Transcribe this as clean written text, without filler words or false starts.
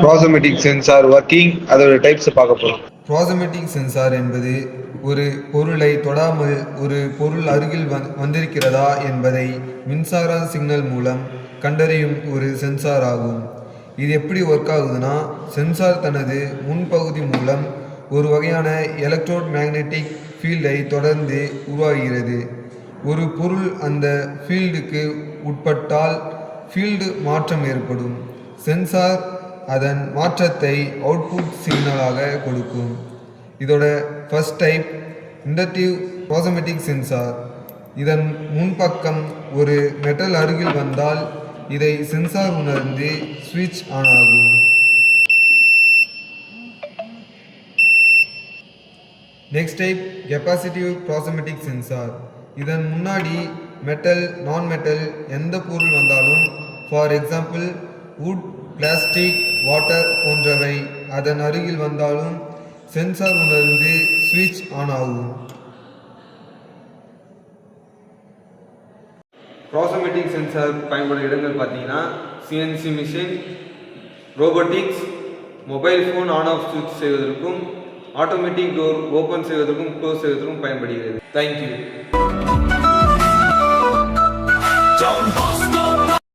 ப்ராசமெட்டிக் sensor working அதோட types பார்க்க போகிறோம். ப்ராசமெட்டிக் சென்சார் என்பது ஒரு பொருளை தொடாமல் ஒரு பொருள் அருகில் வந்திருக்கிறதா என்பதை மின்சார சிக்னல் மூலம் கண்டறியும் ஒரு சென்சார் ஆகும். இது எப்படி ஒர்க் ஆகுதுன்னா, சென்சார் தனது முன்பகுதி மூலம் ஒரு வகையான எலக்ட்ரோட் மேக்னெட்டிக் ஃபீல்டை தொடர்ந்து உருவாகிறது. ஒரு பொருள் அந்த ஃபீல்டுக்கு உட்பட்டால் ஃபீல்டு மாற்றம் ஏற்படும். சென்சார் அதன் மாற்றத்தை அவுட்புட் சிக்னலாக கொடுக்கும். இதோட ஃபர்ஸ்ட் டைப் இண்டக்டிவ் ப்ராசமெட்டிக் சென்சார். இதன் முன்பக்கம் ஒரு மெட்டல் அருகில் வந்தால் இதை சென்சார் உணர்ந்து ஸ்விட்ச் ஆன் ஆகும். Next type capacitive proximity sensor. இதன் முன்னாடி மெட்டல் நான் மெட்டல் எந்த பொருள் வந்தாலும், for example wood, plastic, water போன்றவை அதன் அருகில் வந்தாலும் சென்சார் உணர்ந்து ஸ்விட்ச் ஆன் ஆகும். ப்ராசமெட்டிக் சென்சார் பயன்படும் இடங்கள் பார்த்தீங்கன்னா CNC machine, robotics, mobile phone on off ஸ்விட்ச் செய்வதற்கும், ஆட்டோமேட்டிக் டோர் ஓப்பன் செய்வதற்கும் க்ளோஸ் செய்வதற்கும் பயன்படுகிறது. தேங்க்யூ.